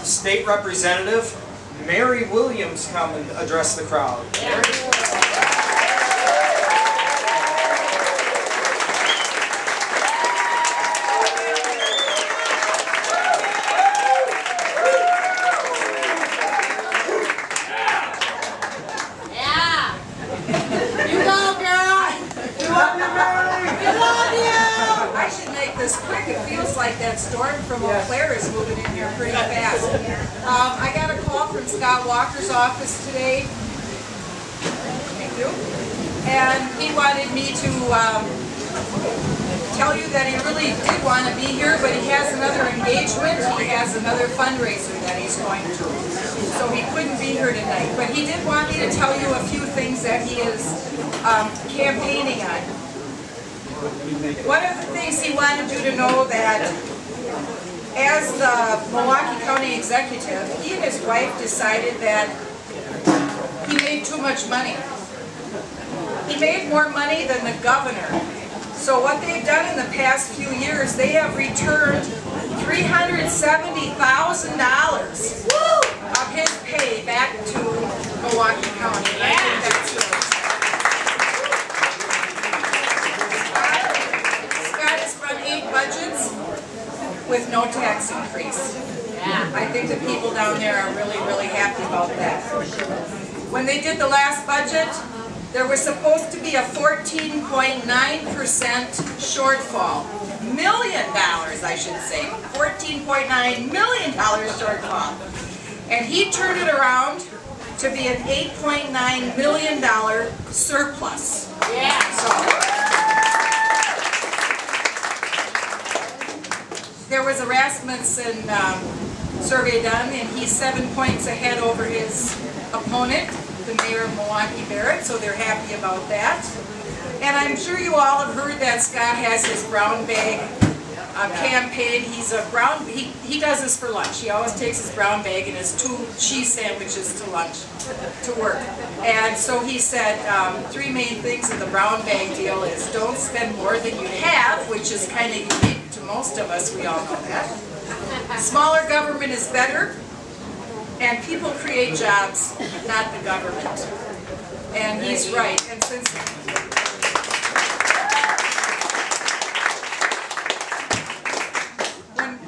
State Representative Mary Williams come and address the crowd. Yeah. You go, girl. We love you, Mary. We love you. I should make this quick. It feels like that storm from Eau Claire is moving in here pretty fast. I got a call from Scott Walker's office today. Thank you. And he wanted me to tell you that he really did want to be here, but he has another engagement. He has another fundraiser that he's going to. So he couldn't be here tonight. But he did want me to tell you a few things that he is campaigning on. One of the things he wanted you to know that as the Milwaukee County Executive, he and his wife decided that he made too much money. He made more money than the governor. So what they've done in the past few years, they have returned $370,000 of his pay back to Milwaukee County. And I think that's good. Scott has run 8 budgets with no tax increase. I think the people down there are really, really happy about that. When they did the last budget, there was supposed to be a 14.9% shortfall. $1 million, I should say. $14.9 million shortfall. And he turned it around to be an $8.9 million surplus. Yeah. So, there was a Rasmussen survey done, and he's 7 points ahead over his opponent, the mayor of Milwaukee Barrett, so they're happy about that. And I'm sure you all have heard that Scott has his brown bag campaign. He's a he does this for lunch. He always takes his brown bag and his 2 cheese sandwiches to lunch, to work. And so he said 3 main things in the brown bag deal is don't spend more than you have, which is kind of unique to most of us, we all know that. Smaller government is better. And people create jobs, not the government. And he's right. And since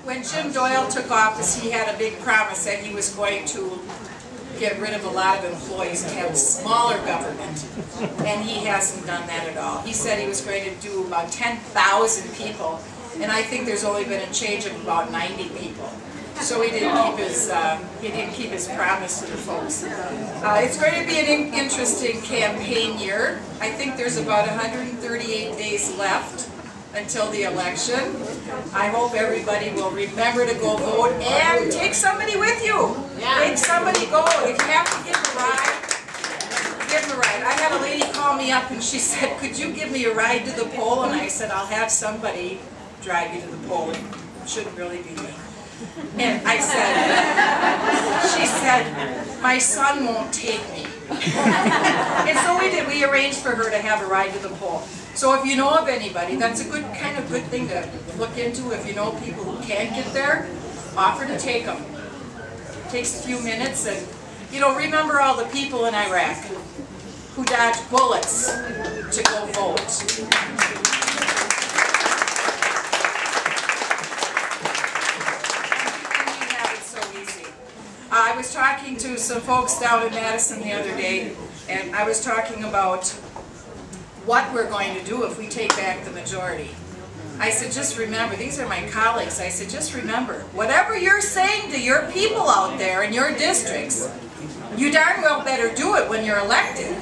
when Jim Doyle took office, he had a big promise that he was going to get rid of a lot of employees and have a smaller government. And he hasn't done that at all. He said he was going to do about 10,000 people, and I think there's only been a change of about 90 people. So he didn't keep his promise to the folks. It's going to be an interesting campaign year. I think there's about 138 days left until the election. I hope everybody will remember to go vote and take somebody with you. Make somebody go. If you have to give them a ride, give them a ride. I had a lady call me up and she said, "Could you give me a ride to the poll?" And I said, "I'll have somebody drive you to the poll. It shouldn't really be me." And I said, she said, "My son won't take me." And so we did. We arranged for her to have a ride to the poll. So if you know of anybody, that's a good thing to look into. If you know people who can't get there, offer to take them. It takes a few minutes, and remember all the people in Iraq who dodged bullets to go vote. I was talking to some folks down in Madison the other day, and I was talking about what we're going to do if we take back the majority. I said, just remember, these are my colleagues, I said, just remember, whatever you're saying to your people out there in your districts, you darn well better do it when you're elected.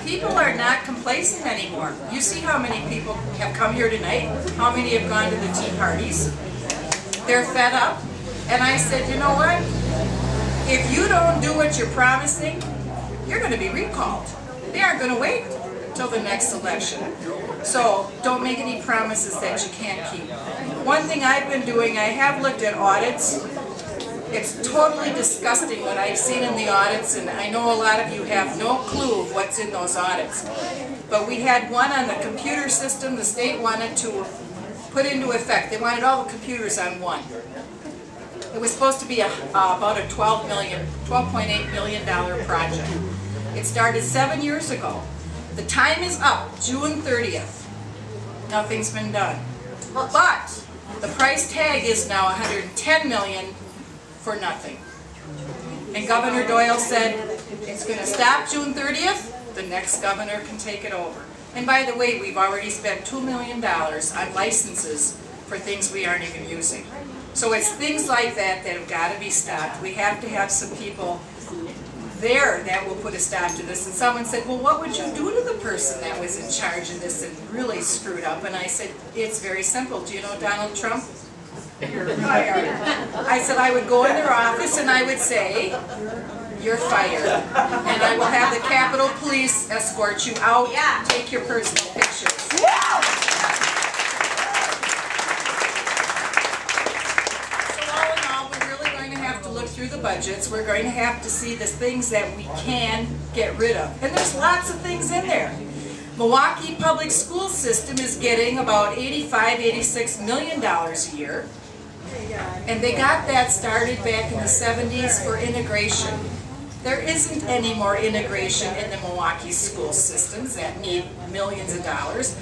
People are not complacent anymore. You see how many people have come here tonight, how many have gone to the tea parties. They're fed up. And I said, you know what? If you don't do what you're promising, you're going to be recalled. They aren't going to wait until the next election. So don't make any promises that you can't keep. One thing I've been doing, I have looked at audits. It's totally disgusting what I've seen in the audits, and I know a lot of you have no clue of what's in those audits. But we had one on the computer system the state wanted to put into effect. They wanted all the computers on one. It was supposed to be about a $12.8 million project. It started 7 years ago. The time is up, June 30th. Nothing's been done. But the price tag is now $110 million for nothing. And Governor Doyle said it's going to stop June 30th. The next governor can take it over. And by the way, we've already spent $2 million on licenses for things we aren't even using. So it's things like that that have got to be stopped. We have to have some people there that will put a stop to this. And someone said, well, what would you do to the person that was in charge of this and really screwed up? And I said, it's very simple. Do you know Donald Trump? You're fired. I said, I would go in their office and I would say, you're fired. And I will have the Capitol Police escort you out, take your personal pictures. Through the budgets, we're going to have to see the things that we can get rid of. And there's lots of things in there. Milwaukee Public School System is getting about $86 million a year. And they got that started back in the 70s for integration. There isn't any more integration in the Milwaukee school systems that need millions of dollars.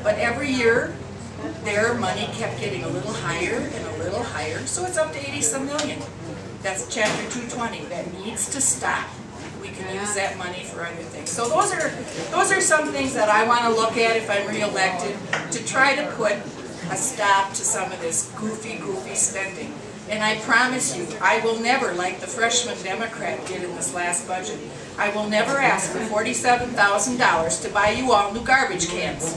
But every year, their money kept getting a little higher and a little higher, so it's up to 80-some million. That's Chapter 220. That needs to stop. We can use that money for other things. So those are some things that I want to look at if I'm reelected to try to put a stop to some of this goofy spending. And I promise you, I will never, like the freshman Democrat did in this last budget, I will never ask for $47,000 to buy you all new garbage cans.